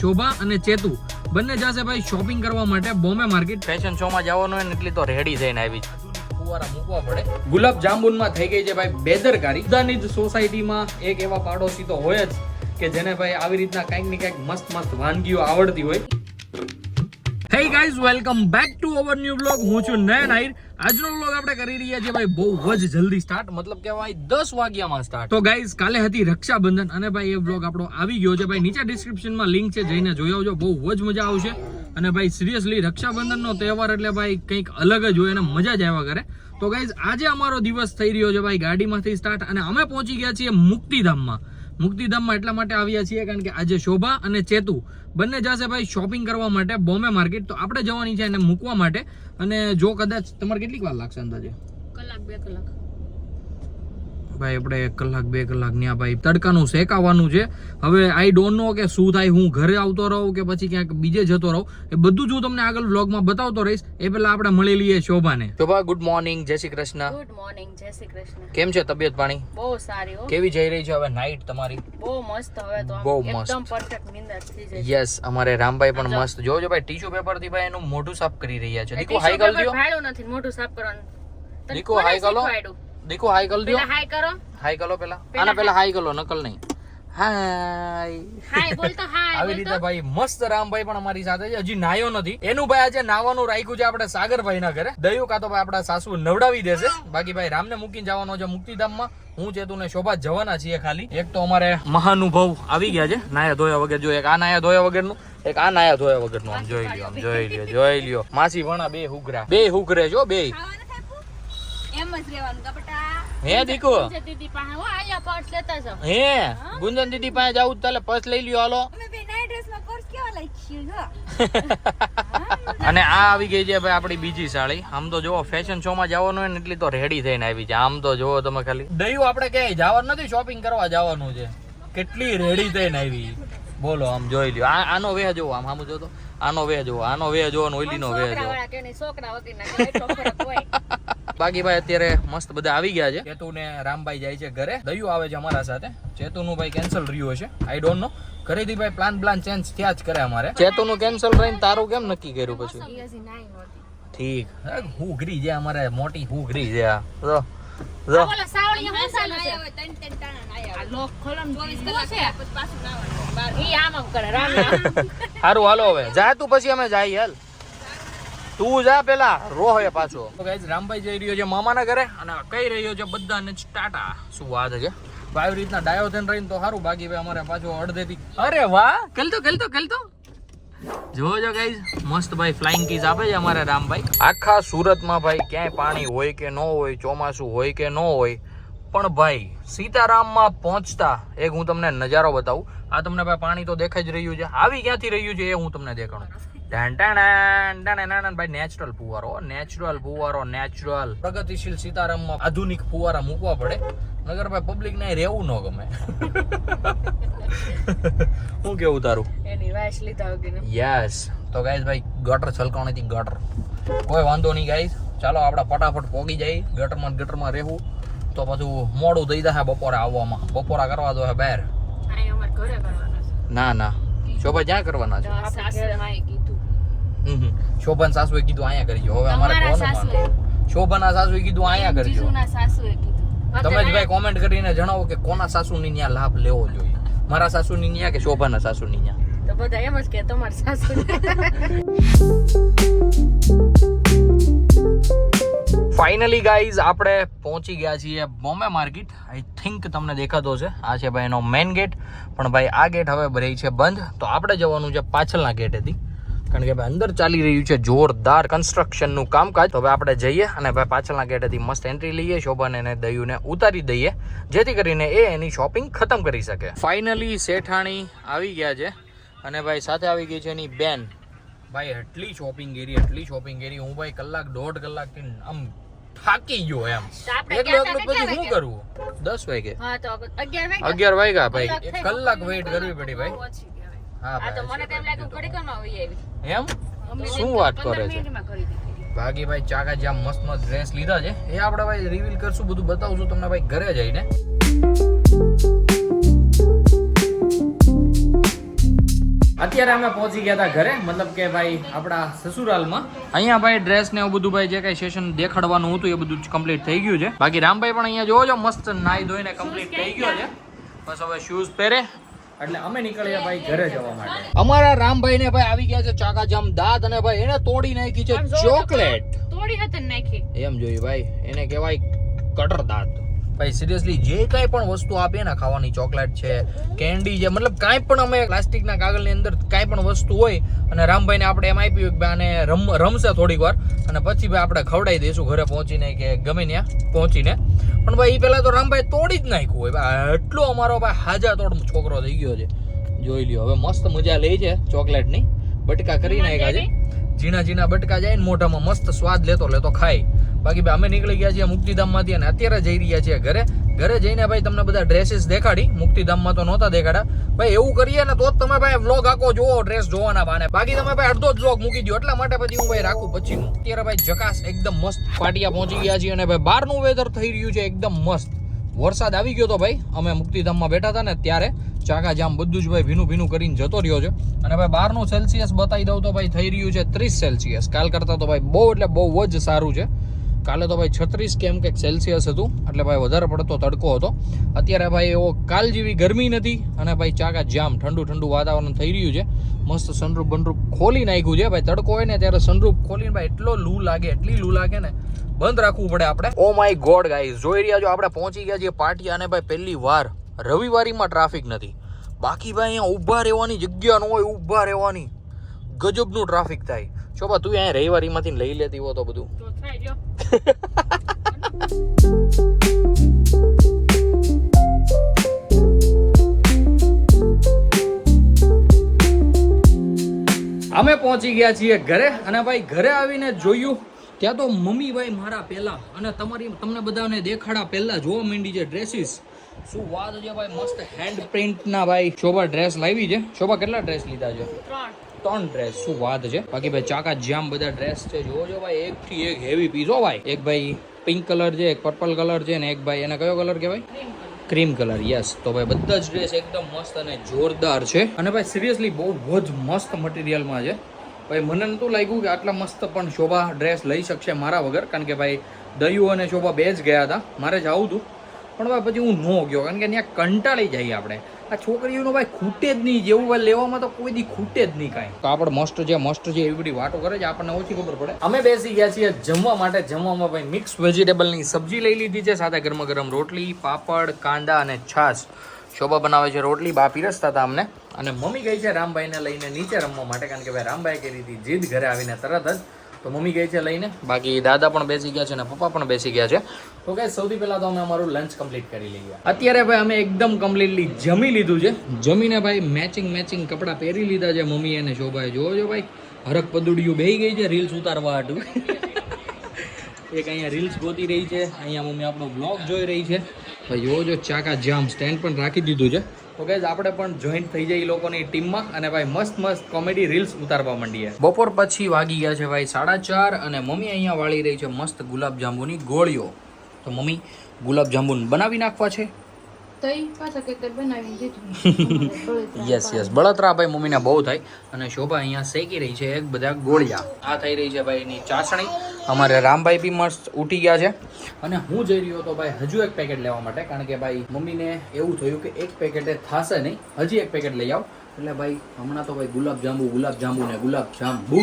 શોભા અને ચેતુ બંને જશે ભાઈ શોપિંગ કરવા માટે બોમ્બે માર્કેટ. ફેશન શો માં જવાનું હોય ને એટલી તો રેડી થઈને આવી છે. ફુવારા મૂકવા પડે. ગુલાબ જાંબુનમાં થઈ ગઈ છે ભાઈ બેદરકારી. બધાની જ સોસાયટીમાં એક એવા પાડોશી તો હોય જ કે જેને ભાઈ આવી રીતના કંઈક ને કંઈક મસ્ત મસ્ત વાનગીઓ આવડતી હોય. Hey guys, welcome back to our new vlog. હું છું નયન આહિર. આજનો vlog આપણે કરી રહ્યા છીએ ભાઈ બહુ જ જલ્દી સ્ટાર્ટ, મતલબ કે ભાઈ 10 વાગ્યામાં સ્ટાર્ટ. તો ગાઈઝ કાલે હતી રક્ષાબંધન અને ભાઈ એ vlog આપણો આવી ગયો છે. ભાઈ નીચે ડિસ્ક્રિપ્શનમાં લિંક છે, જઈને જોઈ આવજો, બહુ જ મજા આવશે. અને ભાઈ સિરિયસલી રક્ષાબંધનનો તહેવાર એટલે ભાઈ કંઈક અલગ જ હોય અને મજા જ આવ્યા કરે. તો ગાઈઝ આજે અમારો દિવસ થઈ રહ્યો છે ભાઈ ગાડીમાંથી સ્ટાર્ટ અને અમે પહોંચી ગયા છીએ મુક્તિધામમાં. મુક્તિધામમાં એટલા માટે આવ્યા છીએ કારણ કે આજે શોભા અને ચેતુ બંને જશે ભાઈ શોપિંગ કરવા માટે બોમ્બે માર્કેટ. તો આપણે જવાની છે એને મૂકવા માટે. અને જો કદાચ તમારે કેટલીક વાર લાગશે અંદાજે? કલાક 2 કલાક ભાઈ આપણે 1 કલાક 2 કલાક ન્યા ભાઈ તડકાનું શેકાવાનું છે. હવે આઈ ડોન્ટ નો કે શું થાય, હું ઘરે આવતો રહું કે પછી ક્યાંક બીજે જતો રહું, એ બધું જ હું તમને આગળ વ્લોગમાં બતાવતો રહીશ. એ પહેલા આપણે મળી લઈએ શોભાને. શોભા ગુડ મોર્નિંગ, જય શ્રી કૃષ્ણ. ગુડ મોર્નિંગ, જય શ્રી કૃષ્ણ. કેમ છે તબિયત પાણી? બહુ સારી હો. કેવી જઈ રહી છે હવે નાઈટ તમારી? બહુ મસ્ત. હવે તો બહુ એકદમ પરફેક્ટ નીંદર થઈ જાય. યસ, અમારે રામભાઈ પણ મસ્ત. જોજો ભાઈ ટીશ્યુ પેપર થી ભાઈ એનું મોઢું સાફ કરી રહ્યા છે. દીકુ હાઈ કર દો. ભાડું નથી મોઢું સાફ કરવાનું. દીકુ હાઈ કરો. દીકુ હાઈ કર દો. પેલા હાઈ કરો. હાઈ કરો પેલા. આના પેલા હાઈ કરો, નકલ નહીં. હાય હાય બોલતો હાય. આવી રીતે ભાઈ મસ્ત રામભાઈ પણ અમારી સાથે છે. હજી નાયો નથી. એનું ભાઈ આજે નાવાનું રાખ્યું છે આપણે સાગરભાઈ ના ઘરે. દયું કા તો ભાઈ આપડા સાસુ નવડાવી દેશે. બાકી ભાઈ રામને મૂકીને જવાનો છે મુક્તિધામમાં. હું ચેતુ ને શોભા જવાના છીએ ખાલી. એક તો અમારે મહાનુભાવ આવી ગયા છે નાયા ધોયા વગર. જો એક આ નાયા ધોયા વગરનું, એક આ નાયા ધોયા વગરનું. આમ જોઈ લ્યો, આમ જોઈ લ્યો, જોઈ લ્યો. માસી ભણા બે હુકરા, બે હુકરે છો બે. એમ જ રહેવાનું કપટા. હે દીકુ દીદી પાસે હો આયા પર્સ લેતા છો. હે ગુંજન દીદી પાસે જાવું તાલે પર્સ લઈ લ્યો હાલો. અમે બે નાઈટ ડ્રેસ માં પર્સ કેવા લાગ્યું હો. અને આ આવી ગઈ છે ભાઈ આપણી બીજી સાળી. આમ તો જોવો ફેશન શો માં જવાનું હોય ને એટલી તો રેડી થઈને આવી છે. આમ તો જોવો તમે ખાલી. દયું આપણે ક્યાંય જવાનું નથી, શોપિંગ કરવા જવાનું છે. કેટલી રેડી થઈને આવી બોલો. આમ જોઈ લ્યો. આનો વેહ જોવો, આમ આમ જો તો આનો વેહ જોવો, આનો વેહ જોવો, ઓઈલીનો વેહ જોવો. છોકરા વગરના એટલો ફરક હોય. બાકી ભાઈ અત્યારે મસ્ત બધા આવી ગયા છે. ચેતુ ને રામભાઈ જાય છે ઘરે. દયું આવે છે અમારા સાથે. ચેતુ નું ભાઈ કેન્સલ રહ્યું હશે, આઈ ડોન્ટ નો. ઘરેથી ભાઈ પ્લાન ચેન્જ થયા જ કરે અમારે. ચેતુ નું કેન્સલ રહીને તારું કેમ નક્કી કર્યું પછી? ઠીક હુગરી છે અમારે, મોટી હુગરી છે આ. જો જો ઓલા સાવળી હું ચાલે છે? ત્રણ ટાણા આયા. આ લોક ખોલમ 20 કલાક છે પછી પાછું નાવાનું. ઈ આમ કરે રામ. સારું હાલો હવે જા તું, પછી અમે જાય. હાલ તું જા પેલા, રોહે પાછો. તો ગાઈસ રામભાઈ જઈ રહ્યો છે મામાના ઘરે અને કહી રહ્યો છે બધાને ટાટા. શું વાત છે આવી રીતના ડાયો થઈને રહીને તો સારું. બાકી ભાઈ અમારે પાછો અડધેથી. અરે વાહ, કલતો જોજો ગાઈસ મસ્ત ભાઈ ફ્લાઇંગ કિસ આપે છે અમારે રામભાઈ. આખા સુરતમાં ભાઈ ક્યાંય પાણી હોય કે ન હોય, ચોમાસું હોય કે ન હોય, પણ ભાઈ સીતારામમાં પહોંચતા એક હું તમને નજારો બતાવું. આ તમને ભાઈ પાણી તો દેખાઈ જ રહ્યું છે. આવી ક્યાંથી રહ્યું છે એ હું તમને દેખાડું. ભાઈ નેચરલ ફુવારો, નેચરલ પ્રગતિશીલ સીતારામમાં આધુનિક ફુવારા મૂકવા પડે, નગર ભાઈ પબ્લિક ને રહેવું ન ગમે. હું કેવું તારું? એની વાઈસ લીધા વગર. યસ. તો ગાઈસ ભાઈ ગટર છલકાણીથી ગટર કોઈ વાંધો નહીં ગાઈસ. ચાલો આપણે ફટાફટ પોગી જાય. ગટરમાં રહેવું તો પાછું મોડું થઈ જશે બપોરે આવવામાં. બપોરા કરવા દો બહાર. ના શોભા જ્યાં કરવાના છે. શોભાન સાસુએ કીધું અહીંયા કરજો. હવે અમારે શોભાના સાસુએ કીધું અહીંયા કરજો. તમે જ ભાઈ કોમેન્ટ કરીને જણાવો કે કોના સાસુની ન્યા લાભ લેવો જોઈએ, મારા સાસુની ન્યા કે શોભાના સાસુની ન્યા? તો બધા એમ જ કે તમારા સાસુ. ફાઇનલી ગાઈઝ આપણે પહોંચી ગયા છીએ બોમ્બે માર્કેટ. આઈ થિંક તમને દેખાતો છે. આ છે ભાઈ એનો મેઇન ગેટ. પણ ભાઈ આ ગેટ હવે રહી છે બંધ. તો આપણે જવાનું છે પાછળના ગેટેથી, કારણ કે ભાઈ અંદર ચાલી રહ્યું છે જોરદાર કન્સ્ટ્રક્શનનું કામકાજ. તો હવે આપણે જઈએ અને ભાઈ પાછળના ગેટેથી મસ્ત એન્ટ્રી લઈએ. શોભાને અને દયુને ઉતારી દઈએ જેથી કરીને એ એની શોપિંગ ખતમ કરી શકે. ફાઇનલી શેઠાણી આવી ગયા છે અને ભાઈ સાથે આવી ગઈ છે એની બેન. ભાઈ એટલી શોપિંગ કરી હું ભાઈ કલાક 1.5 કલાકથી આમ થાકી ગયો એમ. એકલો પછી શું કરવું? 10 વાગે. હા તો 11 વાગ્યા ભાઈ. 1 કલાક વેઇટ કરવી પડી ભાઈ. હા આ તો મને તેમ લાગ્યું ઘડી કમાં આવી આવી. એમ શું વાત કરે છે? બાકી ભાઈ ચાકા જ્યાં મસ્ત ડ્રેસ લીધા છે એ આપણે ભાઈ રિવીલ કરશું, બધું બતાવશું તમને ભાઈ ઘરે જઈને. અત્યારે અમે પહોંચી ગયા હતા ઘરે, મતલબ કે ભાઈ આપણા સસુરાલમાં. અહીંયા ભાઈ ડ્રેસ ને એવું બધું ભાઈ જે કઈ સેશન દેખાડવાનું હતું એ બધું કમ્પ્લીટ થઈ ગયું છે. બાકી રામભાઈ પણ અહીંયા જોવો છો મસ્ત નાઈ ધોઈને કમ્પ્લીટ થઈ ગયો છે. બસ હવે શૂઝ પહેરે એટલે અમે નીકળ્યા ભાઈ ઘરે જવા માટે. અમારા રામભાઈ ને ભાઈ આવી ગયા છે ચાકાજામ દાંત, અને ભાઈ એને તોડી નાખી છે ચોકલેટ. તોડી હતી નાખી એમ જોયું ભાઈ, એને કહેવાય કટર દાંત. ભાઈ સિરિયસલી જે કાંઈ પણ વસ્તુ આપે ને ખાવાની, ચોકલેટ છે, કેન્ડી છે, મતલબ કાંઈ પણ અમે પ્લાસ્ટિકના કાગળની અંદર કાંઈ પણ વસ્તુ હોય અને રામભાઈને આપણે એમ આપ્યું કે આને રમશે થોડીક વાર અને પછી ભાઈ આપણે ખવડાવી દઈશું ઘરે પહોંચીને કે ગમે ત્યાં પહોંચીને. પણ ભાઈ એ પહેલાં તો રામભાઈ તોડી જ નાખ્યું હોય ભાઈ. એટલો અમારો ભાઈ હાજા તોડ છોકરો થઈ ગયો છે, જોઈ લ્યો. હવે મસ્ત મજા લે છે ચોકલેટની, બટકા કરી નાખ્યા છે, ઝીણા ઝીણા બટકા જાય ને મોઢામાં મસ્ત સ્વાદ લેતો લેતો ખાય. બાકી ભાઈ અમે નીકળી ગયા છીએ મુક્તિધામમાંથી અને અત્યારે જઈ રહ્યા છીએ ઘરે. ઘરે જઈને ભાઈ તમને બધા ડ્રેસીસ દેખાડી, મુક્તિધામમાં તો નહોતા દેખાડા. ભાઈ એવું કરીએ ને તો જ તમે ભાઈ વ્લોગ આખો જોવો ડ્રેસ જોવાના બાને. બાકી તમે ભાઈ અડધો જ વ્લોગ મૂકી દો, એટલા માટે પછી હું ભાઈ રાખું પછીનું. અત્યારે ભાઈ જકાસ એકદમ મસ્ત પાટિયા પહોંચી ગયા છીએ અને ભાઈ બહારનું વેધર થઈ રહ્યું છે એકદમ મસ્ત. વરસાદ આવી ગયો તો ભાઈ અમે મુક્તિધામમાં બેઠા હતા ને ત્યારે ચાકાજામ બધું જ ભાઈ ભીનું ભીનું કરીને જતો રહ્યો છે. અને ભાઈ બહારનું સેલ્સિયસ બતાવી દઉં તો ભાઈ થઈ રહ્યું છે 30 સેલ્સિયસ. કાલ કરતાં તો ભાઈ બહુ એટલે બહુ જ સારું છે. કાલે તો ભાઈ 36 કેમ કંઈક સેલ્સિયસ હતું, એટલે ભાઈ વધારે પડતો તડકો હતો. અત્યારે ભાઈ એવો કાલ જેવી ગરમી નથી અને ભાઈ ચાકાજામ ઠંડુ ઠંડુ વાતાવરણ થઈ રહ્યું છે. મસ્ત સનરૂફ બનરૂફ ખોલી નાખ્યું છે ભાઈ. તડકો હોય ને ત્યારે સનરૂફ ખોલીને ભાઈ એટલો લૂ લાગે, એટલી લૂ લાગે ને બંધ રાખવું પડે આપણે. ઓ માય ગોડ ગાઈઝ, જોઈ રહ્યા છો આપણે પહોંચી ગયા છીએ પાટિયા અને ભાઈ પહેલી વાર રવિવારીમાં ટ્રાફિક નથી. બાકી ભાઈ અહીંયા ઊભા રહેવાની જગ્યા ન હોય, ઊભા રહેવાની ગજબનું ટ્રાફિક થાય. શોભા તું અહીંયા રવિવારીમાંથી લઈ લેતી હો તો બધું અમે પહોંચી ગયા છીએ ઘરે અને ભાઈ ઘરે આવીને જોયું ત્યાં તો મમ્મી ભાઈ મારા પહેલા અને તમને બધાને દેખાડા પહેલા જોવા માંડી છે ડ્રેસીસ. શું વાત છે ભાઈ, મસ્ત હેન્ડ પ્રિન્ટ ના ભાઈ શોભા ડ્રેસ લાવી છે. શોભા કેટલા ડ્રેસ લીધા છે? 3 ડ્રેસ. શું વાત છે. બાકી ભાઈ ચાકા જામ બધા ડ્રેસ છે, જોવો છો ભાઈ, એક થી એક હેવી પીસ હો ભાઈ. એક ભાઈ પિંક કલર છે, એક પર્પલ કલર છે ને એક ભાઈ એને કયો કલર કહેવાય? Cream colour. યસ, તો ભાઈ બધા જ ડ્રેસ એકદમ મસ્ત અને જોરદાર છે. અને ભાઈ સિરિયસલી બહુ જ મસ્ત મટીરિયલમાં છે ભાઈ. મને નતું લાગ્યું કે આટલા મસ્ત પણ શોભા ડ્રેસ લઈ શકશે મારા વગર, કારણ કે ભાઈ દયું અને શોભા બે જ ગયા હતા, મારે જ આવું હતું. પણ ભાઈ પછી હું ન ગયો કારણ કે ત્યાં કંટાળી જઈએ આપણે. આ છોકરીઓનો ભાઈ ખૂટે જ નહીં, જેવું ભાઈ લેવામાં તો કોઈ દી ખૂટે જ નહીં કાંઈ. કાપડ મસ્ત છે એવી બધી વાતો કરે છે, આપણને ઓછી ખબર પડે. અમે બેસી ગયા છીએ જમવા માટે. જમવામાં ભાઈ મિક્સ વેજીટેબલની સબ્જી લઈ લીધી છે, સાથે ગરમ ગરમ રોટલી, પાપડ, કાંદા અને છાશ. શોભા બનાવે છે રોટલી, બા પીરસતા હતા અમને. અને મમ્મી ગઈ છે રામભાઈને લઈને નીચે રમવા માટે, કારણ કે ભાઈ રામભાઈ કરી હતી જીદ ઘરે આવીને તરત જ, તો મમ્મી ગઈ છે લઈને. બાકી દાદા પણ બેસી ગયા છે અને પપ્પા પણ બેસી ગયા છે. તો ગાઈસ સૌથી પહેલા તો અમે અમારું લંચ કમ્પ્લીટ કરી લઈએ. અત્યારે ભાઈ અમે એકદમ કમ્પ્લીટલી જમી લીધું છે. જમીને ભાઈ મેચિંગ કપડાં પહેરી લીધા છે મમ્મી અને શોભાએ. જોજો ભાઈ હરક પદુડિયું બેહી ગઈ છે રીલ્સ ઉતારવા હાટું. એક અહીંયા રીલ્સ ગોતી રહી છે, અહીંયા મમ્મી આપણો બ્લોગ જોઈ રહી છે ભાઈ. જોજો ચાકા જામ સ્ટેન્ડ પણ રાખી દીધું છે. તો ગાઈઝ આપણે પણ જોઈન્ટ થઈ જાય એ લોકોની ટીમમાં અને ભાઈ મસ્ત કોમેડી રીલ્સ ઉતારવા માંડીએ. બપોર પછી વાગી ગયા છે ભાઈ 4:30 અને મમ્મી અહીંયા વાળી રહી છે મસ્ત ગુલાબ જાંબુની ગોળીઓ. તો મમ્મી ગુલાબ જાંબુ બનાવી નાખવા છે. યસ બળતરા ભાઈ મમ્મીને બહુ થાય. અને શોભા અહીંયા શેકી રહી છે એક બધા ગોળિયા. આ થઈ રહી છે ભાઈ એની ચાસણી. અમારે રામભાઈ બી મસ્ત ઉઠી ગયા છે અને હું જઈ રહ્યો હતો ભાઈ હજુ એક પેકેટ લેવા માટે, કારણ કે ભાઈ મમ્મીને એવું થયું કે એક પેકેટે થશે નહીં, હજી એક પેકેટ લઈ આવ. એટલે ભાઈ હમણાં તો ભાઈ ગુલાબ જાંબુ ને ગુલાબ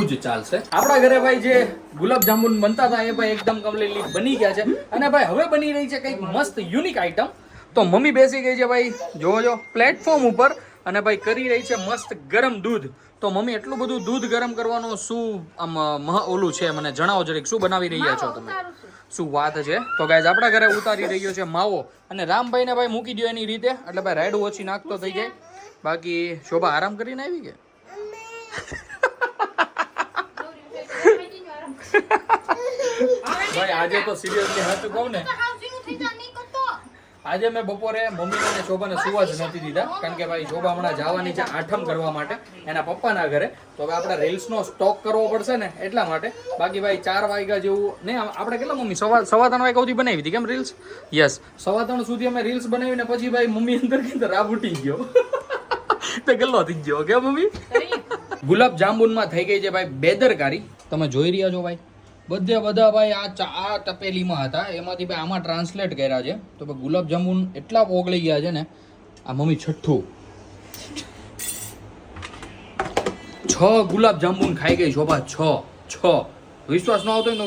જ ચાલશે. આપણા ઘરે ભાઈ જે ગુલાબ જાંબુ બનતા હતા એ ભાઈ એકદમ કમ્પ્લીટલી બની ગયા છે. અને ભાઈ હવે બની રહી છે કંઈક મસ્ત યુનિક આઈટમ. તો મમ્મી બેસી ગઈ છે ભાઈ જોજો પ્લેટફોર્મ ઉપર અને ભાઈ કરી રહી છે મસ્ત ગરમ દૂધ. તો મમ્મી એટલું બધું દૂધ ગરમ કરવાનું શું આમ ઓલું છે મને જણાવો જરીક, શું બનાવી રહ્યા છો તમે? શું વાત છે. તો ગાઈઝ આપણા ઘરે ઉતારી રહ્યો છે માવો અને રામભાઈને ભાઈ મૂકી દો એની રીતે, એટલે ભાઈ રાયડું ઓછી નાખતો થઈ જાય. બાકી શોભા આરામ કરીને આવી કે ભાઈ આજે તો સિરિયસલી હતું કહું ને, આજે મેં બપોરે મમ્મીને અને શોભાને સુવા જ નથી દીધા, કારણ કે ભાઈ શોભા હમણાં જવાની છે આઠમ કરવા માટે એના પપ્પાના ઘરે. તો હવે આપણે રીલ્સનો સ્ટોક કરવો પડશે ને એટલા માટે. બાકી ભાઈ 4 વાગ્યા જેવું ને આપણે કેટલા મમ્મી સવા 3 વાગ્યા સુધી બનાવી હતી કેમ રીલ્સ? યસ 3:15 સુધી અમે રીલ્સ બનાવીને પછી ભાઈ મમ્મી અંદર રાબ ઉઠી ગયો. તો ગલ્લો થઈ ગયો કે મમ્મી ગુલાબ જાંબુનમાં થઈ ગઈ છે ભાઈ બેદરકારી. તમે જોઈ રહ્યા છો ભાઈ બધા ભાઈ આ તપેલીમાં હતા, એમાંથી ભાઈ આમાં ટ્રાન્સલેટ કર્યા છે. તો ભાઈ ગુલાબ જાંબુન એટલા ઓગળી ગયા છે ને. આ મમ્મી છઠ્ઠું 6 ગુલાબ જાંબુન ખાઈ ગઈ શોભા. 6 વિશ્વાસ ન આવતો હોય તો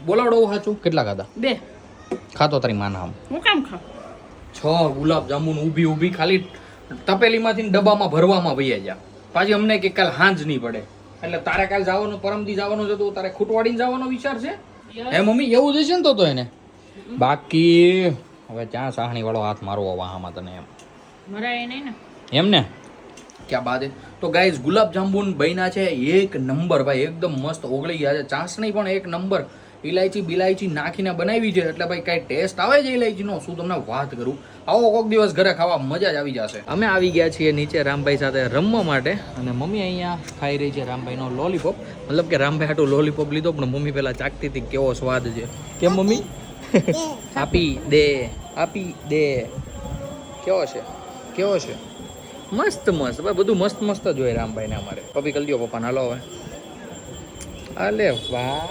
બોલાવડો સાચું. કેટલા ખાધા? 2 ખાતો તારી માના આમ. હું કામ ખાવ? 6 ગુલાબ જાંબુન ઊભી ખાલી તપેલીમાંથી ડબ્બામાં ભરવામાં વૈયા ગયા. પાછી અમને કે કાલ હાંજ નહીં પડે એટલે તારે કાલ જવાનું, પરમદી જવાનું છે તો તારે ખૂટવાડીને જવાનો વિચાર છે હે મમ્મી? એવું જ છે ને તો એને બાકી હવે ત્યાં સાહણી વાળો હાથ મારવો વાહામાં તને એમ મરાય નહીં ને એમ ને ક્યાં બાદ. તો ગાઈઝ ગુલાબ જાંબુન બન્યા છે એક નંબર ભાઈ, એકદમ મસ્ત ઓગળી ગયા છે. ચાસણી પણ એક નંબર, ઇલાયચી બિલાયચી નાખીને બનાવી છે એટલે ભાઈ કઈ ટેસ્ટ આવે છે ઇલાયચીનો શું તમને વાત કરું. આવો કોઈક દિવસ ઘરે ખાવા મજા જ આવી જશે. અમે આવી ગયા છીએ નીચે રામભાઈ સાથે રમવા માટે અને મમ્મી અહીંયા ખાઈ રહી છે રામભાઈનો લોલીપોપ. મતલબ કે રામભાઈ હાટું લોલીપોપ લીધો પણ મમ્મી પેલા ચાકતી હતી કેવો સ્વાદ છે. કેમ મમ્મી? આપી દે કેવો છે? મસ્ત ભાઈ બધું મસ્ત જ હોય રામભાઈને અમારે. પપ્પી કરી દો પપ્પાને. હાલો હવે અલે વાહ.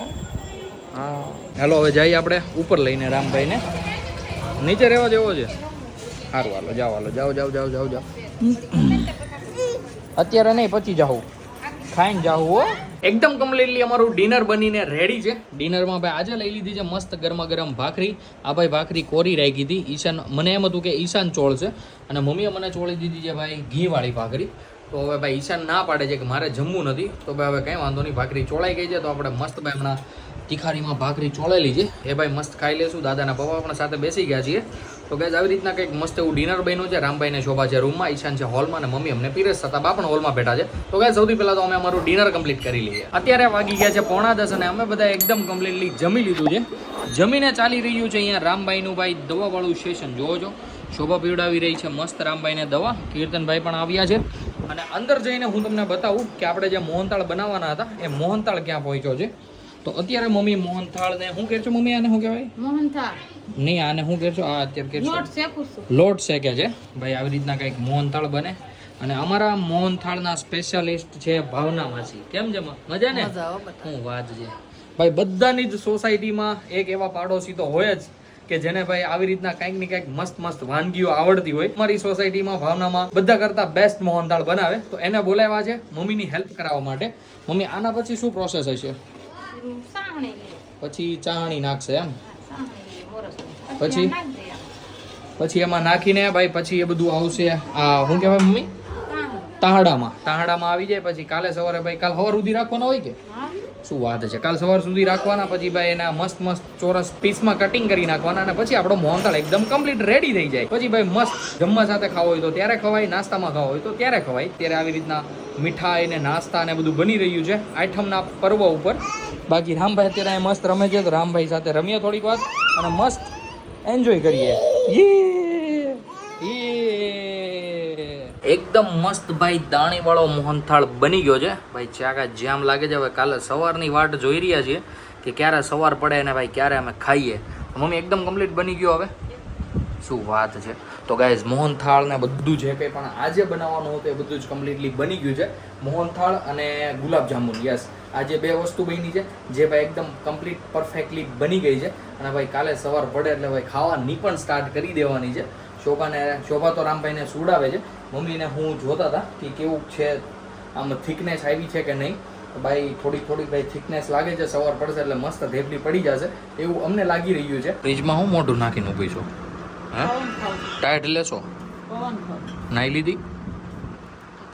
હા હાલો હવે જઈએ આપણે ઉપર લઈને રામભાઈને. નીચે રહેવા જેવો છે. સારું હાલો જાઓ. અત્યારે નહીં પછી જાઉં ખાઈને જાઉં હો. એકદમ કમ્પ્લીટલી અમારું ડિનર બનીને રેડી છે. ડિનરમાં ભાઈ આજે લઈ લીધી છે મસ્ત ગરમા ગરમ ભાખરી. આ ભાઈ ભાખરી કોરી રાખી હતી. ઈશાન મને એમ હતું કે ઈશાન ચોળ છે અને મમ્મીએ મને ચોળી દીધી છે ભાઈ ઘીવાળી ભાખરી. તો હવે ભાઈ ઈશાન ના પાડે છે કે મારે જમવું નથી. તો ભાઈ હવે કંઈ વાંધો નહીં, ભાખરી ચોળાઈ ગઈ છે તો આપણે મસ્ત ભાઈ હમણાં તીખારીમાં ભાખરી ચોળેલી છે એ ભાઈ મસ્ત ખાઈ લેશું. દાદાના પપ્પા પણ સાથે બેસી ગયા છીએ. તો ગાઈઝ આવી રીતના કંઈક મસ્ત એવું ડિનર બન્યું છે. રામભાઈને શોભા છે રૂમમાં, ઈશાન છે હોલમાં અને મમ્મી અમને પીરસતા હતા. બા પણ હોલમાં બેઠા છે. તો ગાઈઝ સૌથી પહેલાં તો અમે અમારું ડિનર કમ્પ્લીટ કરી લઈએ. અત્યારે વાગી ગયા છે 9:30 અને અમે બધા એકદમ કમ્પ્લીટલી જમી લીધું છે. જમીને ચાલી રહ્યું છે અહીંયા રામભાઈનું ભાઈ દવાવાળું સેશન. જોવો છો શોભા પીવડાવી રહી છે મસ્ત રામભાઈને દવા. કીર્તનભાઈ પણ આવ્યા છે અને અંદર જઈને હું તમને બતાવું કે આપણે જે મોહનથાળ બનાવવાના હતા એ મોહનથાળ ક્યાં પહોંચ્યો છે. તો અત્યારે મમ્મી મોહનથાળ ને શું કહેશો મમ્મી? આને શું કહેવાય? મોહનથાળ નહીં, આને શું કહેશો? આ અત્યારે લોટ શેકે છે ભાઈ. આવી રીતના કંઈક મોહનથાળ બને અને અમારા મોહનથાળના સ્પેશિયાલિસ્ટ છે ભાવના માસી. કેમ છે મજા ને? શું વાત છે ભાઈ. બધાની જ સોસાયટીમાં એક એવા પાડોશી તો હોય જ કે જેને ભાઈ આવી રીતના કંઈક ને કંઈક મસ્ત વાનગીઓ આવડતી હોય. અમારી સોસાયટીમાં ભાવનામાં બધા કરતા બેસ્ટ મોહનથાળ બનાવે તો એને બોલાવ્યા છે મમ્મીની હેલ્પ કરાવવા માટે. મમ્મી આના પછી શું પ્રોસેસ હશે? પછી ચાહણી નાખશે એમ? પછી એમાં નાખીને ભાઈ પછી એ બધું આવશે આ શું કહેવાય મમ્મી? તાહડામાં આવી જાય. પછી કાલે સવારે ભાઈ કાલ સવાર સુધી રાખવાના હોય કે શું વાત છે? કાલ સવાર સુધી રાખવાના. પછી ભાઈ એના મસ્ત ચોરસ પીસમાં કટિંગ કરી નાખવાના અને પછી આપણો મોહનથાળ એકદમ કમ્પ્લીટ રેડી થઈ જાય. પછી ભાઈ મસ્ત જમવા સાથે ખાવો હોય તો ત્યારે ખવાય, નાસ્તામાં ખાવો હોય તો ત્યારે ખવાય. ત્યારે આવી રીતના મીઠાઈ ને નાસ્તા ને બધું બની રહ્યું છે આઈટમના પર્વ ઉપર. બાકી રામભાઈ અત્યારે મસ્ત રમે છે તો રામભાઈ સાથે રમીએ થોડીક વાર અને મસ્ત એન્જોય કરીએ. એકદમ મસ્ત ભાઈ દાણી વાળો મોહનથાળ બની ગયો છે ભાઈ. ચાકા જામ લાગે છે. હવે કાલે સવારની વાટ જોઈ રહ્યા છીએ કે ક્યારે સવાર પડે ને ભાઈ ક્યારે અમે ખાઈએ. મમ્મી એકદમ કમ્પ્લીટ બની ગયો હવે. શું વાત છે. તો ગાઈઝ મોહનથાળ ને બધું જે કંઈ પણ આજે બનાવવાનું હતું એ બધું જ કમ્પ્લીટલી બની ગયું છે. મોહનથાળ અને ગુલાબ જાંબુ, યસ આ જે 2 વસ્તુ બની છે જે ભાઈ એકદમ કમ્પ્લીટ પરફેક્ટલી બની ગઈ છે અને ભાઈ કાલે સવાર પડે એટલે ભાઈ ખાવાની પણ સ્ટાર્ટ કરી દેવાની છે. શોભા તો રામભાઈને સુડાવે છે. મમ્મીને હું જોતા હતા કે કેવું છે આમ થિકનેસ આવી છે કે નહીં. તો ભાઈ થોડીક ભાઈ થિકનેસ લાગે છે. સવાર પડશે એટલે મસ્ત ધેપલી પડી જશે એવું અમને લાગી રહ્યું છે. ફ્રીજમાં હું મોઢું નાખીને ઊભી છું. હા ટાઈટ લેશો? નાઈ લીધી?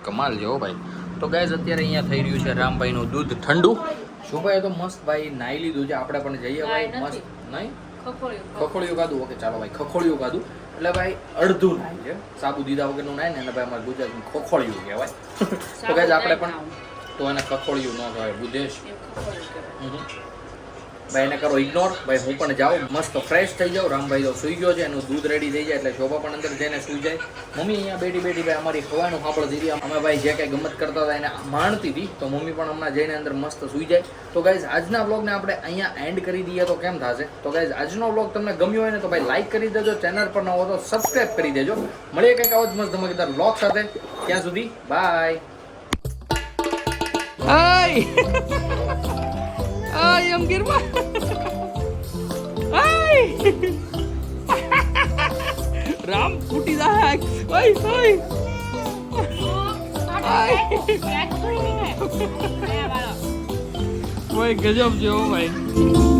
કમાલ છે હો ભાઈ. તો ગાઈઝ અત્યારે અહીંયા થઈ રહ્યું છે રામભાઈનું દૂધ ઠંડુ. શોભાએ તો મસ્ત ભાઈ નાઈ લીધું છે. આપણે પણ જઈએ ભાઈ મસ્ત. નહીં ખખોળિયું કાઢું? ઓકે ચાલો ભાઈ ખખોળિયું કાઢું એટલે ભાઈ અડધું નાય છે. સાબુ દીધા વગરનું નાય ને એટલે ભાઈ અમારે ગુજરાતમાં ખખોળિયું કહેવાય. તો ગાઈઝ આપણે પણ તો એને ખખોળિયું ન કહેવાય બુદેશ. ભાઈ એને કરો ઇગ્નોર. ભાઈ હું પણ જાઉં મસ્ત ફ્રેશ થઈ જાઉં. રામભાઈ તો સૂઈ ગયો છે, એનું દૂધ રેડી થઈ જાય એટલે શોભા પણ અંદર જઈને સૂઈ જાય. મમ્મી અહીંયા બેઠી ભાઈ અમારી ખવાનું સાંભળતી હતી. અમે ભાઈ જે કંઈ ગમત કરતા હતા એને માણતી હતી તો મમ્મી પણ હમણાં જઈને અંદર મસ્ત સૂઈ જાય. તો ગાઈઝ આજના વ્લોગને આપણે અહીંયા એન્ડ કરી દઈએ તો કેમ થશે? તો ગાઈઝ આજનો વ્લોગ તમને ગમ્યો હોય ને તો ભાઈ લાઈક કરી દેજો. ચેનલ પર ન હો તો સબસ્ક્રાઈબ કરી દેજો. મળીએ કંઈક આવો જ મસ્ત ધમાકેદાર વ્લોગ સાથે. ત્યાં સુધી બાય. આય આય એમ ગીરવા આય રામ ફૂટી જાય. ઓય ઓય ઓય ગજબ છે ઓ ભાઈ.